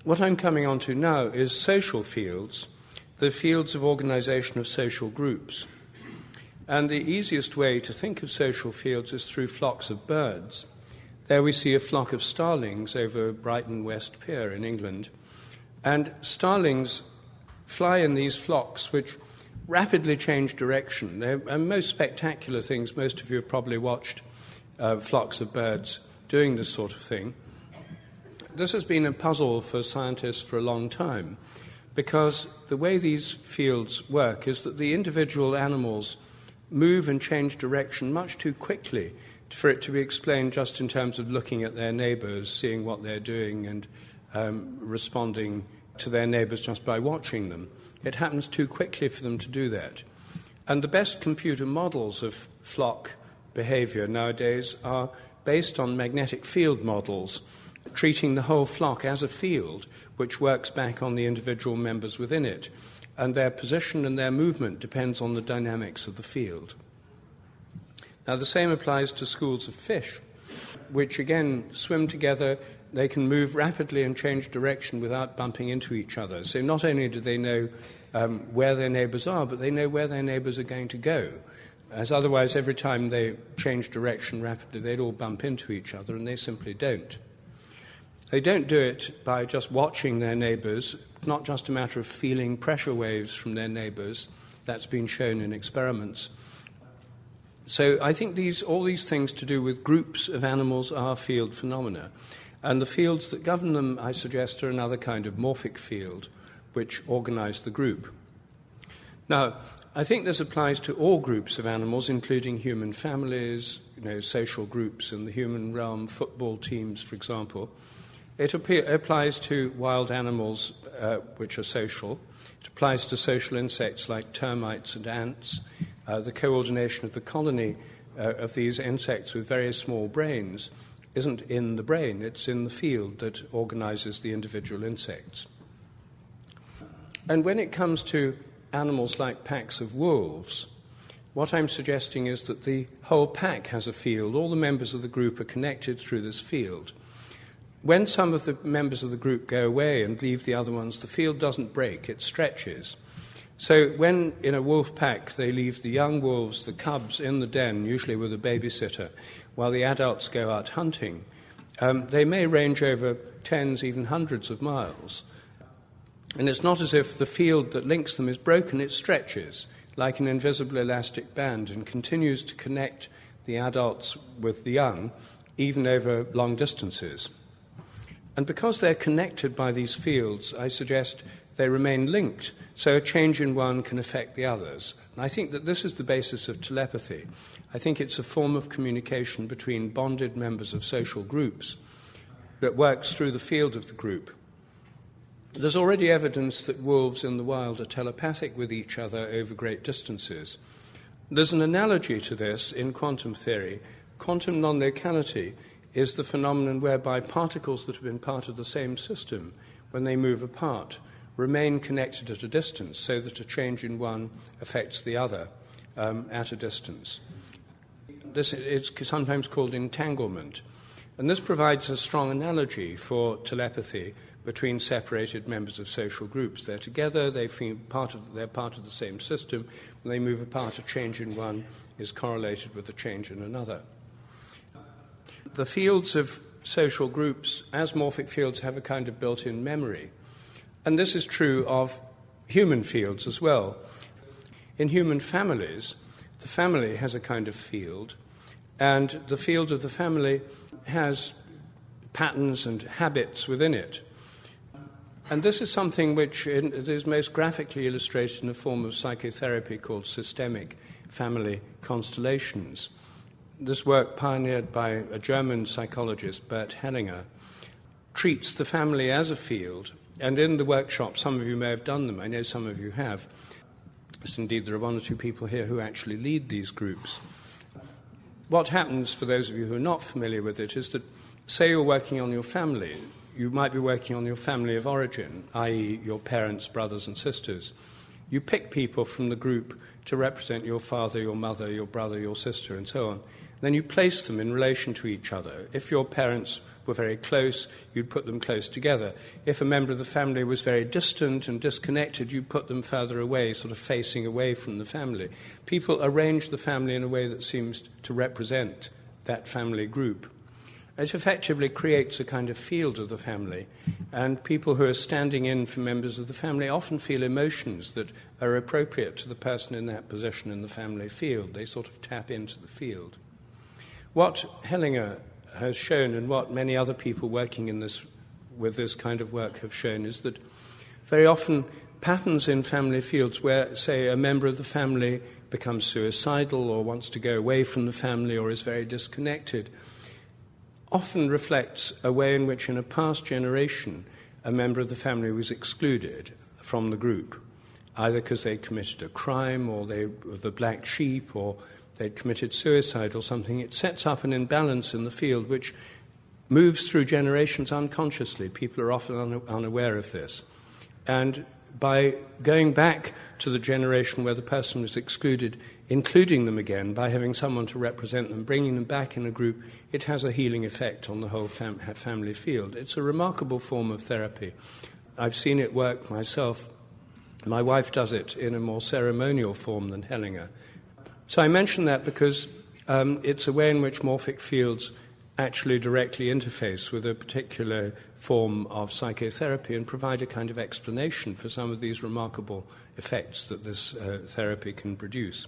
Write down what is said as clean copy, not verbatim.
What I'm coming on to now is social fields, the fields of organization of social groups. And the easiest way to think of social fields is through flocks of birds. There we see a flock of starlings over Brighton West Pier in England. And starlings fly in these flocks which rapidly change direction. They're most spectacular things. Most of you have probably watched flocks of birds doing this sort of thing. This has been a puzzle for scientists for a long time, because the way these fields work is that the individual animals move and change direction much too quickly for it to be explained just in terms of looking at their neighbours, seeing what they're doing, and responding to their neighbours just by watching them. It happens too quickly for them to do that. And the best computer models of flock behaviour nowadays are based on magnetic field models, treating the whole flock as a field which works back on the individual members within it, and their position and their movement depends on the dynamics of the field. Now, the same applies to schools of fish, which again swim together. They can move rapidly and change direction without bumping into each other. So not only do they know where their neighbours are, but they know where their neighbours are going to go, as otherwise every time they change direction rapidly they'd all bump into each other, and they simply don't. They don't do it by just watching their neighbours, not just a matter of feeling pressure waves from their neighbours. That's been shown in experiments. So I think all these things to do with groups of animals are field phenomena. And the fields that govern them, I suggest, are another kind of morphic field, which organise the group. Now, I think this applies to all groups of animals, including human families, social groups in the human realm, football teams, for example. It applies to wild animals which are social. It applies to social insects like termites and ants. The coordination of the colony of these insects with very small brains isn't in the brain, it's in the field that organizes the individual insects. And when it comes to animals like packs of wolves, what I'm suggesting is that the whole pack has a field. All the members of the group are connected through this field. When some of the members of the group go away and leave the other ones, the field doesn't break, it stretches. So when in a wolf pack they leave the young wolves, the cubs, in the den, usually with a babysitter, while the adults go out hunting, they may range over tens, even hundreds of miles. And it's not as if the field that links them is broken, it stretches like an invisible elastic band and continues to connect the adults with the young, even over long distances. And because they're connected by these fields, I suggest they remain linked, so a change in one can affect the others. And I think that this is the basis of telepathy. I think it's a form of communication between bonded members of social groups that works through the field of the group. There's already evidence that wolves in the wild are telepathic with each other over great distances. There's an analogy to this in quantum theory. Quantum non-locality is the phenomenon whereby particles that have been part of the same system, when they move apart, remain connected at a distance, so that a change in one affects the other at a distance. This is sometimes called entanglement. And this provides a strong analogy for telepathy between separated members of social groups. They're together, they're part of the same system. When they move apart, a change in one is correlated with a change in another. The fields of social groups, as morphic fields, have a kind of built-in memory. And this is true of human fields as well. In human families, the family has a kind of field, and the field of the family has patterns and habits within it. And this is something which is most graphically illustrated in a form of psychotherapy called systemic family constellations. This work, pioneered by a German psychologist, Bert Hellinger, treats the family as a field. And in the workshop, some of you may have done them. I know some of you have. Yes, indeed, there are one or two people here who actually lead these groups. What happens, for those of you who are not familiar with it, is that, say you're working on your family. You might be working on your family of origin, i.e. your parents, brothers and sisters. You pick people from the group to represent your father, your mother, your brother, your sister, and so on. Then you place them in relation to each other. If your parents were very close, you'd put them close together. If a member of the family was very distant and disconnected, you'd put them further away, sort of facing away from the family. People arrange the family in a way that seems to represent that family group. It effectively creates a kind of field of the family, and people who are standing in for members of the family often feel emotions that are appropriate to the person in that position in the family field. They sort of tap into the field. What Hellinger has shown, and what many other people working with this kind of work have shown, is that very often patterns in family fields where, say, a member of the family becomes suicidal or wants to go away from the family or is very disconnected, often reflects a way in which in a past generation a member of the family was excluded from the group, either because they committed a crime or they were the black sheep or they'd committed suicide or something. It sets up an imbalance in the field which moves through generations unconsciously. People are often unaware of this. And by going back to the generation where the person was excluded, including them again, by having someone to represent them, bringing them back in a group, it has a healing effect on the whole family field. It's a remarkable form of therapy. I've seen it work myself. My wife does it in a more ceremonial form than Hellinger. So I mention that because it's a way in which morphic fields actually directly interface with a particular form of psychotherapy and provide a kind of explanation for some of these remarkable effects that this therapy can produce.